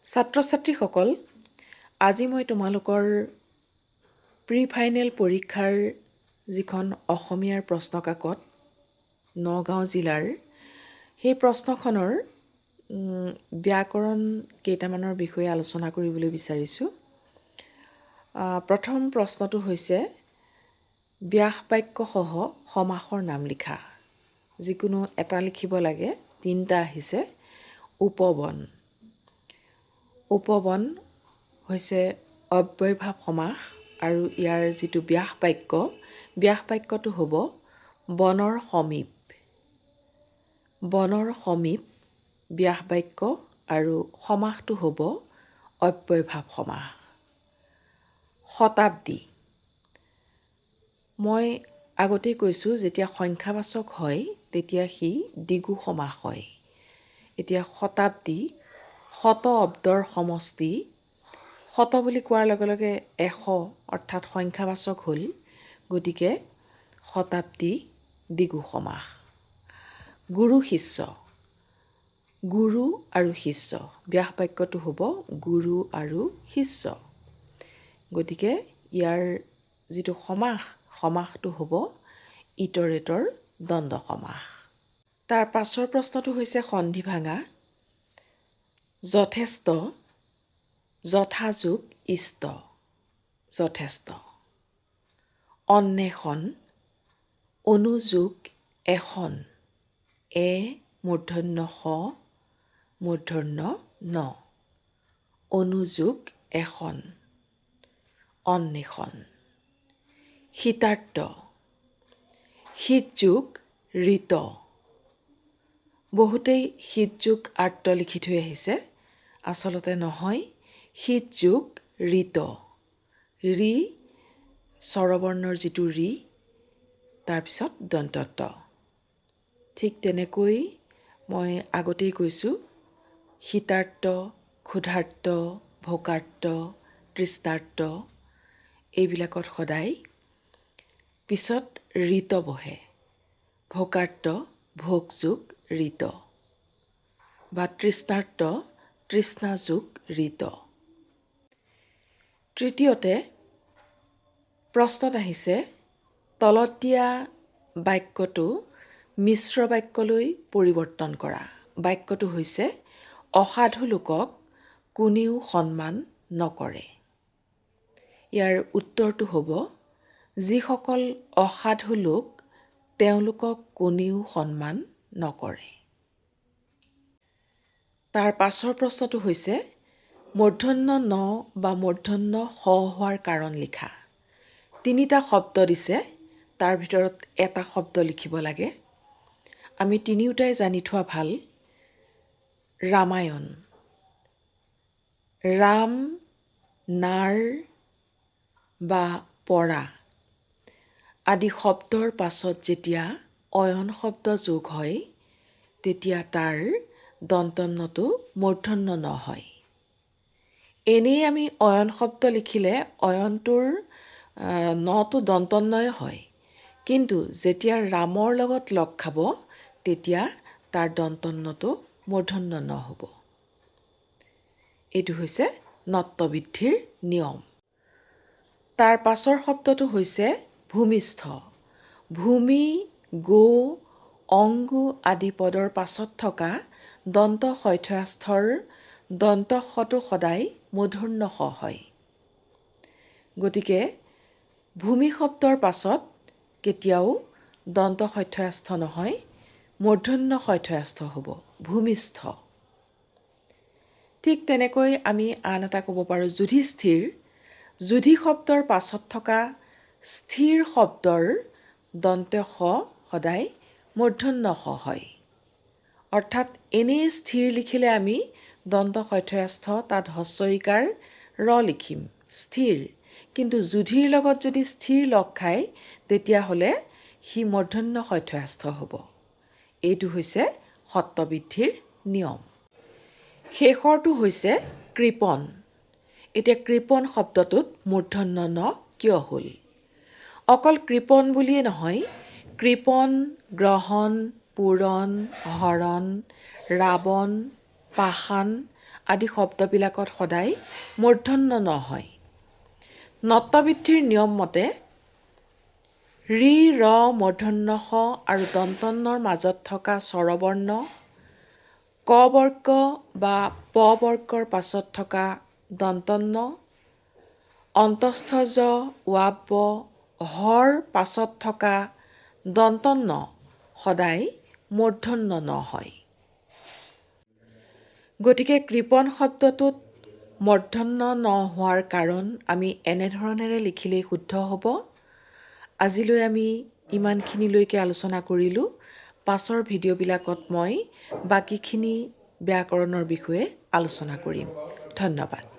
ছাত্ৰ-ছাত্ৰীসকল, আজি মই তোমালোকৰ প্ৰি ফাইনেল পৰীক্ষাৰ যিখন অসমীয়াৰ প্ৰশ্নকাকত নগাঁও জিলাৰ সেই প্ৰশ্নখনৰ ব্যাকৰণ কেইটামানৰ বিষয়ে আলোচনা কৰিবলৈ বিচাৰিছোঁ। প্ৰথম প্ৰশ্নটো হৈছে ব্যাস বাক্যসহ সমাসৰ নাম লিখা। যিকোনো এটা লিখিব লাগে। 3টা আহিছে। উপবন। উপবন হৈছে অব্যয়ভাৱ সমাস আৰু ইয়াৰ যিটো ব্যাস বাক্যটো হ'ব বনৰ সমীপ। বনৰ সমীপ ব্যাস বাক্য আৰু সমাসটো হ'ব অব্যয়ভাৱ সমাস। শতাব্দী। মই আগতেই কৈছোঁ, যেতিয়া সংখ্যাবাচক হয় তেতিয়া সি দ্বিগু সমাস হয়। এতিয়া শতাব্দী, শত অব্দৰ সমষ্টি। শত বুলি কোৱাৰ লগে লগে 100 অৰ্থাৎ সংখ্যাবাচক হ'ল, গতিকে শতাব্দী দ্বিগু সমাস। গুৰু শিষ্য। গুৰু আৰু শিষ্য ব্যাস বাক্যটো হ'ব গুৰু আৰু শিষ্য। গতিকে ইয়াৰ যিটো সমাসটো হ'ব ইতৰেতৰ দ্বন্দ্ব সমাস। তাৰ পাছৰ প্ৰশ্নটো হৈছে সন্ধি ভাঙা। যথেষ্ট, যথাযোগ ইষ্ট, যথেষ্ট। অন্বেষণ, অনুযোগ এখন, মূৰ্ধন্য ষ মূৰ্ধন্য ন, অনুযোগ এখন, অন্বেষণ। শীতাৰ্ত, শীতযোগ ঋত। বহুতেই শীতযোগ আৰ্ত লিখি থৈ আহিছে। আচলতে নহয়, শীতযোগ ঋত। ঋ স্বৰবৰ্ণৰ যিটো ঋ, তাৰপিছত দন্ত ত। ঠিক তেনেকৈ মই আগতেই কৈছোঁ, শীতাৰ্ত, ক্ষুধাৰ্ত, ভোকাৰ্ত, তৃষ্ণাৰ্ত এইবিলাকত সদায় পিছত ঋত বহে। ভোকাৰ্ত ভোগযোগ ঋত বা তৃষ্ণাৰ্ত তৃষ্ণাযোগ ঋত। তৃতীয়তে প্ৰশ্নত আহিছে তলত দিয়া বাক্যটো মিশ্ৰ বাক্যলৈ পৰিৱৰ্তন কৰা। বাক্যটো হৈছে অসাধু লোকক কোনেও সন্মান নকৰে। ইয়াৰ উত্তৰটো হ'ব যিসকল অসাধু লোক তেওঁলোকক কোনেও সন্মান নকৰে। তাৰ পাছৰ প্ৰশ্নটো হৈছে মূৰ্ধন্য ন বা মূৰ্ধন্য স হোৱাৰ কাৰণ লিখা। 3টা শব্দ দিছে, তাৰ ভিতৰত এটা শব্দ লিখিব লাগে। আমি তিনিওটাই জানি থোৱা ভাল। ৰামায়ণ। ৰাম, নাৰ বা পৰা আদি শব্দৰ পাছত যেতিয়া অয়ন শব্দ যোগ হয় তেতিয়া তাৰ দন্তন্যটো মূৰ্ধন্য ন হয়। এনেই আমি অয়ন শব্দ লিখিলে অয়নটোৰ নটো দন্তন্যই হয়, কিন্তু যেতিয়া ৰামৰ লগত লগ খাব তেতিয়া তাৰ দন্তন্যটো মূৰ্ধন্য ন হ'ব। এইটো হৈছে নত্ববৃদ্ধিৰ নিয়ম। তাৰ পাছৰ শব্দটো হৈছে ভূমিষ্ঠ। ভূমি, গো, অংগু আদি পদৰ পাছত থকা দন্ত শৈথয়াস্থৰ দন্ত শটো সদায় মূৰ্ধন্য ষ হয়। গতিকে ভূমি শব্দৰ পাছত কেতিয়াও দন্ত শৈথয়াস্থ নহয়, মূৰ্ধন্য শৈথয়াস্থ হ'ব, ভূমিষ্ঠ। ঠিক তেনেকৈ আমি আন এটা ক'ব পাৰোঁ যুধিষ্ঠিৰ। যুধি শব্দৰ পাছত থকা স্থিৰ শব্দৰ দন্ত স সদায় মূৰ্ধন্য ষ হয়। অৰ্থাৎ এনেই স্থিৰ লিখিলে আমি দন্ত শৈথয়াস্থ তাত হস্ৰ ইকাৰ ৰ লিখিম, স্থিৰ। কিন্তু যুধিৰ লগত যদি স্থিৰ লগ খায় তেতিয়াহ'লে সি মূৰ্ধন্য শৈথয়াস্থ হ'ব। এইটো হৈছে সত্ববৃদ্ধিৰ নিয়ম। শেষৰটো হৈছে কৃপণ। এতিয়া কৃপণ শব্দটোত মূৰ্ধন্য ন কিয় হ'ল? অকল কৃপণ বুলিয়ে নহয়, কৃপণ, গ্ৰহণ, পূৰণ, হৰণ, ৰাৱণ, পাষাণ আদি শব্দবিলাকত সদায় মূৰ্ধন্য ন হয়। নত্ববৃদ্ধিৰ নিয়ম মতে ৰি, ৰ, মূৰ্ধন্য ষ আৰু দন্তন্যৰ মাজত থকা স্বৰবৰ্ণ ক বৰ্গ বা প বৰ্গৰ পাছত থকা দন্তন্য, অন্তস্থ জ, ৱাব ব, হৰ পাছত থকা দন্তন্য সদায় মূৰ্ধন্য ন হয়। গতিকে কৃপণ শব্দটোত মূৰ্ধন্য ন হোৱাৰ কাৰণ আমি এনেধৰণেৰে লিখিলেই শুদ্ধ হ'ব। আজিলৈ আমি ইমানখিনিলৈকে আলোচনা কৰিলোঁ। পাছৰ ভিডিঅ'বিলাকত মই বাকীখিনি ব্যাকৰণৰ বিষয়ে আলোচনা কৰিম। ধন্যবাদ।